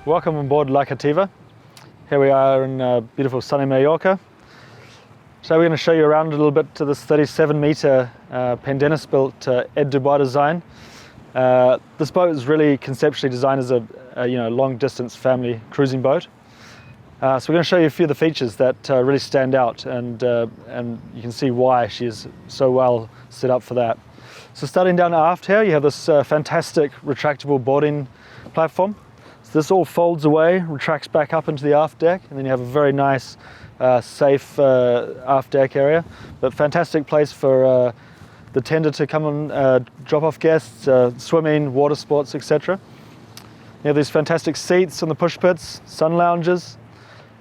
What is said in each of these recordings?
Welcome on board La CATTIVA. Here we are in beautiful sunny Mallorca. So we're going to show you around a little bit to this 37-meter Pendennis built Ed Dubois design. This boat is really conceptually designed as a long distance family cruising boat. So we're going to show you a few of the features that really stand out, and you can see why she is so well set up for that. So starting down aft here, you have this fantastic retractable boarding platform. So this all folds away, retracts back up into the aft deck, and then you have a very nice, safe aft deck area. But fantastic place for the tender to come and drop off guests, swimming, water sports, etc. You have these fantastic seats on the push pits, sun lounges,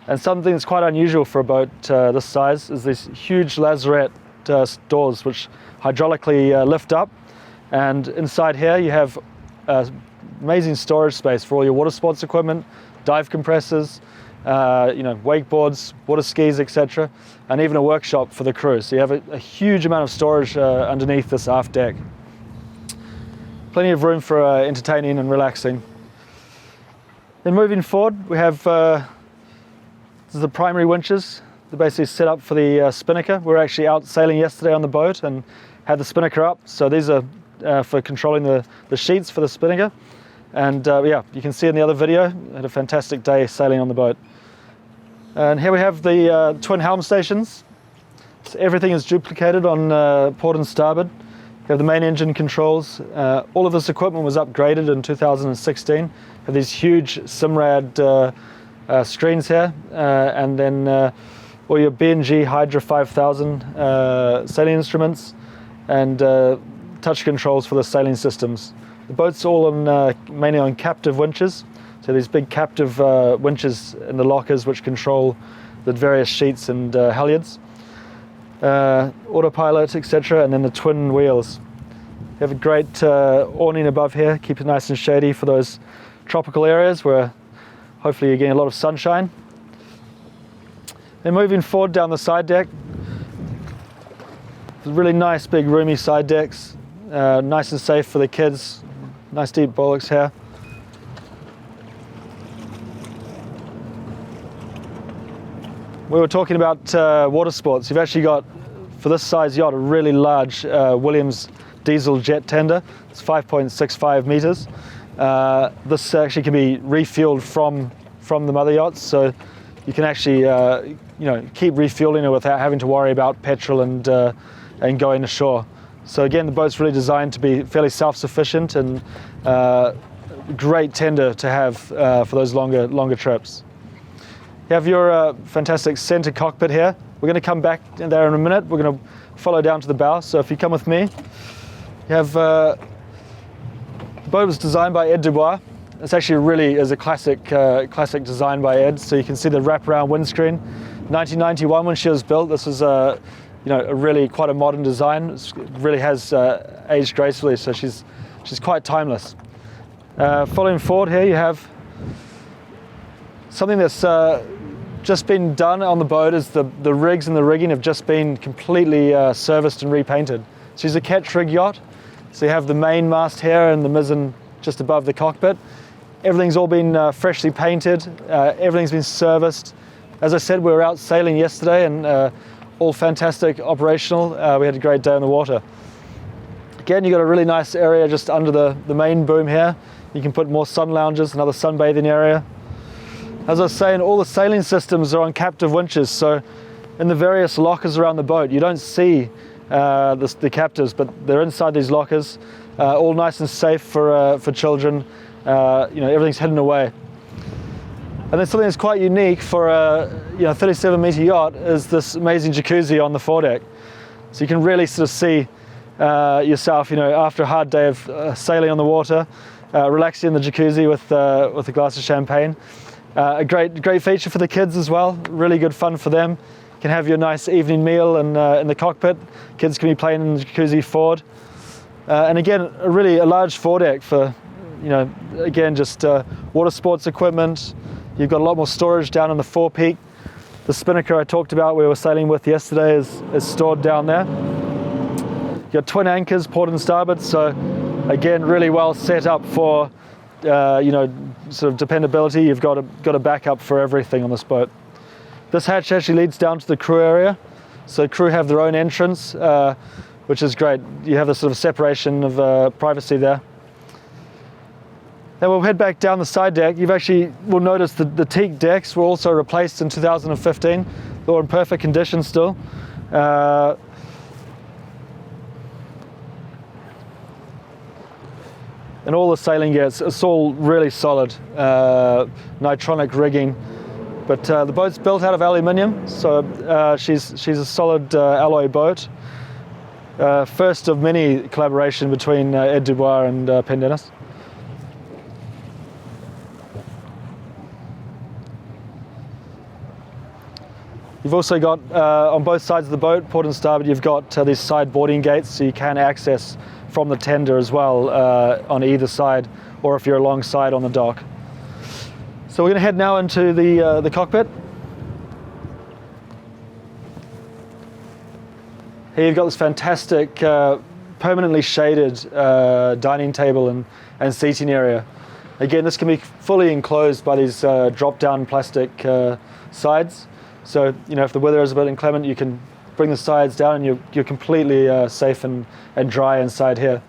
and something that's quite unusual for a boat this size is these huge lazarette doors which hydraulically lift up, and inside here you have amazing storage space for all your water sports equipment, dive compressors, wakeboards, water skis, etc., and even a workshop for the crew. So you have a huge amount of storage underneath this aft deck. Plenty of room for entertaining and relaxing. Then moving forward, we have this is the primary winches. They're basically set up for the spinnaker. We were actually out sailing yesterday on the boat and had the spinnaker up. So these are for controlling the sheets for the spinnaker. And you can see in the other video, had a fantastic day sailing on the boat. And here we have the twin helm stations. So everything is duplicated on port and starboard. You have the main engine controls. All of this equipment was upgraded in 2016. You have these huge Simrad screens here, and then all your B&G Hydra 5000 sailing instruments, and touch controls for the sailing systems. The boat's all on mainly on captive winches, so these big captive winches in the lockers which control the various sheets and halyards, autopilot, etc., and then the twin wheels. You have a great awning above here, keep it nice and shady for those tropical areas where hopefully you're getting a lot of sunshine. Then moving forward down the side deck, really nice big roomy side decks, nice and safe for the kids, nice deep bulwarks here. We were talking about water sports. You've actually got, for this size yacht, a really large Williams diesel jet tender. It's 5.65 meters. This actually can be refueled from the mother yachts, so you can actually keep refueling it without having to worry about petrol and going ashore. So again, the boat's really designed to be fairly self-sufficient, and great tender to have for those longer trips. You have your fantastic center cockpit here. We're going to come back there in a minute. We're going to follow down to the bow. So if you come with me, you have the boat was designed by Ed Dubois. It's actually really is a classic design by Ed. So you can see the wraparound windscreen. 1991 when she was built. This was a really quite a modern design. It really has aged gracefully, so she's quite timeless. Following forward here, you have something that's just been done on the boat. Is the rigs and the rigging have just been completely serviced and repainted. She's a catch rig yacht, so you have the main mast here and the mizzen just above the cockpit. Everything's all been freshly painted. Everything's been serviced. As I said, we were out sailing yesterday, and all fantastic, operational. We had a great day on the water. Again, you've got a really nice area just under the main boom here. You can put more sun lounges, another sunbathing area. As I was saying, all the sailing systems are on captive winches, so in the various lockers around the boat, you don't see the captives, but they're inside these lockers, all nice and safe for children. Everything's hidden away. And then something that's quite unique for a 37-meter yacht is this amazing jacuzzi on the foredeck. So you can really sort of see yourself, after a hard day of sailing on the water, relaxing in the jacuzzi with a glass of champagne. A great feature for the kids as well. Really good fun for them. You can have your nice evening meal in the cockpit. Kids can be playing in the jacuzzi forward. And again, a large foredeck for, again, just water sports equipment. You've got a lot more storage down in the forepeak. The spinnaker I talked about we were sailing with yesterday is stored down there. You've got twin anchors, port and starboard, so again, really well set up for you know, sort of dependability. You've got a backup for everything on this boat. This hatch actually leads down to the crew area, so crew have their own entrance, which is great. You have this sort of separation of privacy there. Then we'll head back down the side deck. You've actually will notice the teak decks were also replaced in 2015. They're in perfect condition still. And all the sailing gear, it's all really solid, nitronic rigging. But the boat's built out of aluminium, so she's a solid alloy boat. First of many collaboration between Ed Dubois and Pendennis. You've also got, on both sides of the boat, port and starboard, you've got these side boarding gates, so you can access from the tender as well on either side, or if you're alongside on the dock. So we're going to head now into the cockpit. Here you've got this fantastic permanently shaded dining table and seating area. Again, this can be fully enclosed by these drop-down plastic sides. So, you know, if the weather is a bit inclement, you can bring the sides down and you're completely safe and dry inside here.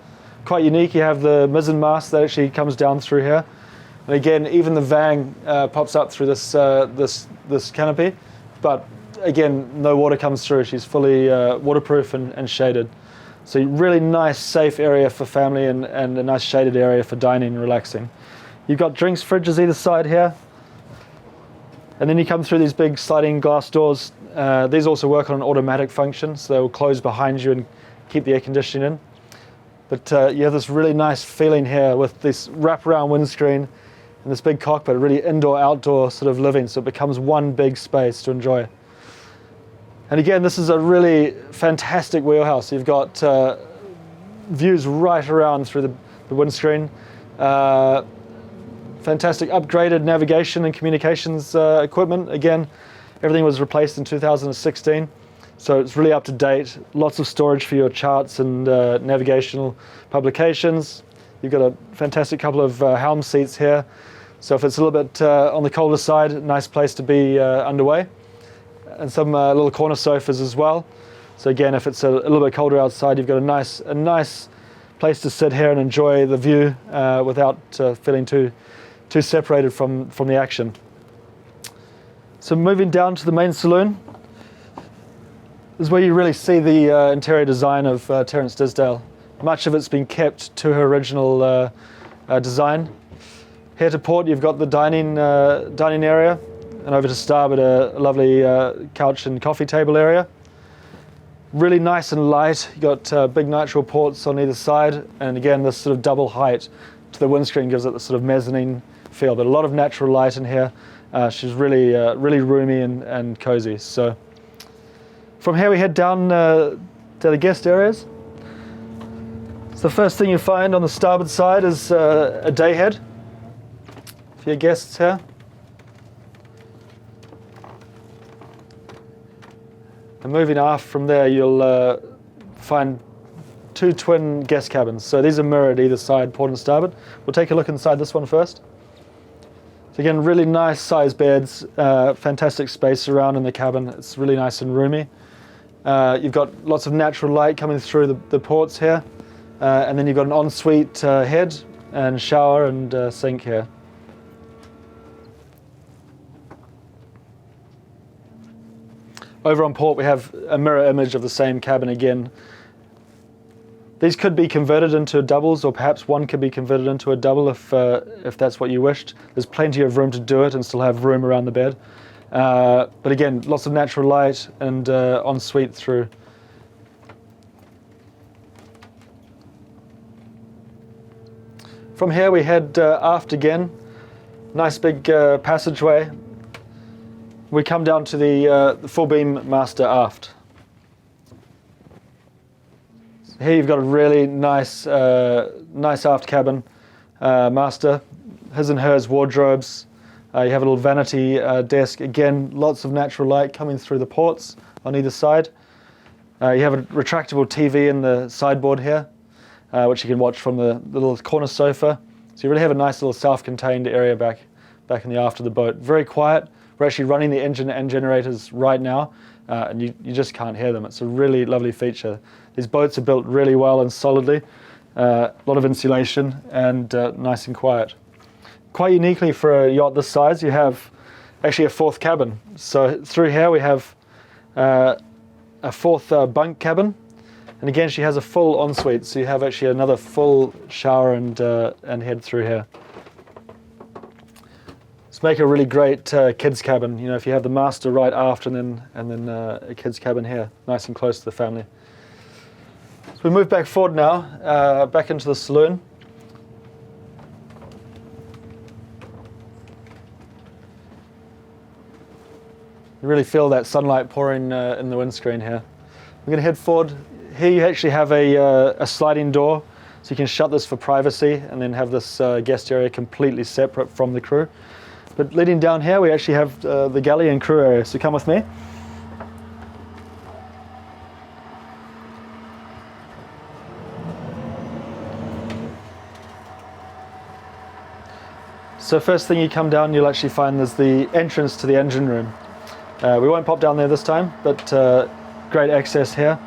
Quite unique, you have the mizzen mast that actually comes down through here. And again, even the vang pops up through this canopy, but again, no water comes through. She's fully waterproof and shaded. So really nice, safe area for family and a nice shaded area for dining and relaxing. You've got drinks fridges either side here. And then you come through these big sliding glass doors. These also work on an automatic function, so they will close behind you and keep the air conditioning in. But you have this really nice feeling here with this wraparound windscreen and this big cockpit, really indoor-outdoor sort of living, so it becomes one big space to enjoy. And again, this is a really fantastic wheelhouse. You've got views right around through the windscreen. Fantastic upgraded navigation and communications equipment. Again, everything was replaced in 2016, so it's really up to date. Lots of storage for your charts and navigational publications. You've got a fantastic couple of Helm Seats here, so if it's a little bit on the colder side, a nice place to be underway. And some little corner sofas as well. So again, if it's a little bit colder outside, you've got a nice place to sit here and enjoy the view without feeling too separated from the action. So moving down to the main saloon, this is where you really see the interior design of Terence Disdale. Much of it's been kept to her original design. Here to port, you've got the dining area, and over to starboard, a lovely couch and coffee table area. Really nice and light. You've got big nitrile ports on either side, and again, this sort of double height to the windscreen gives it the sort of mezzanine feel, but a lot of natural light in here. She's really roomy and cozy. So from here we head down to the guest areas. So the first thing you find on the starboard side is a day head for your guests here. And moving aft from there, you'll find two twin guest cabins. So these are mirrored either side, port and starboard. We'll take a look inside this one first. So again, really nice size beds, fantastic space around in the cabin. It's really nice and roomy. You've got lots of natural light coming through the ports here. And then you've got an ensuite head and shower and sink here. Over on port, we have a mirror image of the same cabin again. These could be converted into doubles, or perhaps one could be converted into a double if that's what you wished. There's plenty of room to do it and still have room around the bed. But again, lots of natural light and ensuite through. From here we head aft again. Nice big passageway. We come down to the full beam master aft. Here you've got a really nice aft cabin master. His and hers wardrobes. You have a little vanity desk. Again, lots of natural light coming through the ports on either side. You have a retractable TV in the sideboard here, which you can watch from the little corner sofa. So you really have a nice little self-contained area back in the aft of the boat. Very quiet. We're actually running the engine and generators right now, and you just can't hear them. It's a really lovely feature. These boats are built really well and solidly. A lot of insulation and nice and quiet. Quite uniquely for a yacht this size, you have actually a fourth cabin. So through here we have a fourth bunk cabin, and again she has a full ensuite, so you have actually another full shower and head through here. It's make a really great kids cabin. You know, if you have the master right aft and then a kids cabin here, nice and close to the family. So we move back forward now, back into the saloon. You really feel that sunlight pouring in the windscreen here. We're going to head forward. Here you actually have a sliding door, so you can shut this for privacy and then have this guest area completely separate from the crew. But leading down here, we actually have the galley and crew area, so come with me. So first thing you come down, you'll actually find there's the entrance to the engine room. We won't pop down there this time, but great access here.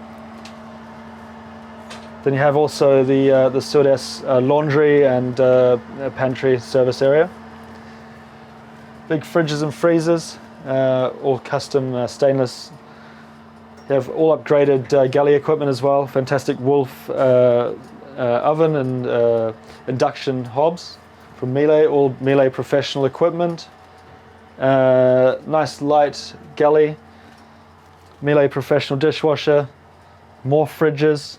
Then you have also the stewardess laundry and pantry service area. Big fridges and freezers, all custom stainless. You have all upgraded galley equipment as well. Fantastic Wolf oven and induction hobs from Miele, all Miele professional equipment. Nice light galley, Miele professional dishwasher, more fridges,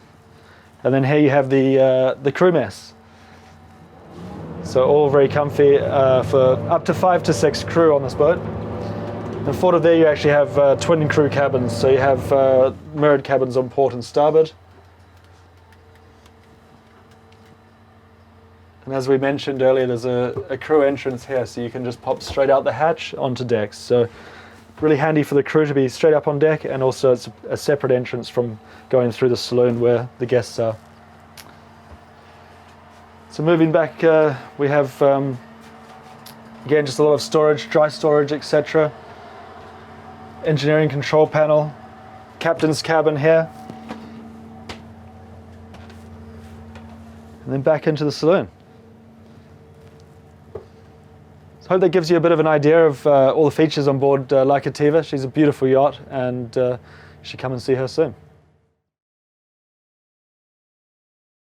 and then here you have the crew mess. So all very comfy for up to 5 to 6 crew on this boat. And forward of there you actually have twin crew cabins, so you have mirrored cabins on port and starboard. And as we mentioned earlier, there's a crew entrance here, so you can just pop straight out the hatch onto decks. So really handy for the crew to be straight up on deck, and also it's a separate entrance from going through the saloon where the guests are. So moving back, we have, again, just a lot of storage, dry storage, etc. Engineering control panel, captain's cabin here. And then back into the saloon. So I hope that gives you a bit of an idea of all the features on board CATTIVA. She's a beautiful yacht, and you should come and see her soon.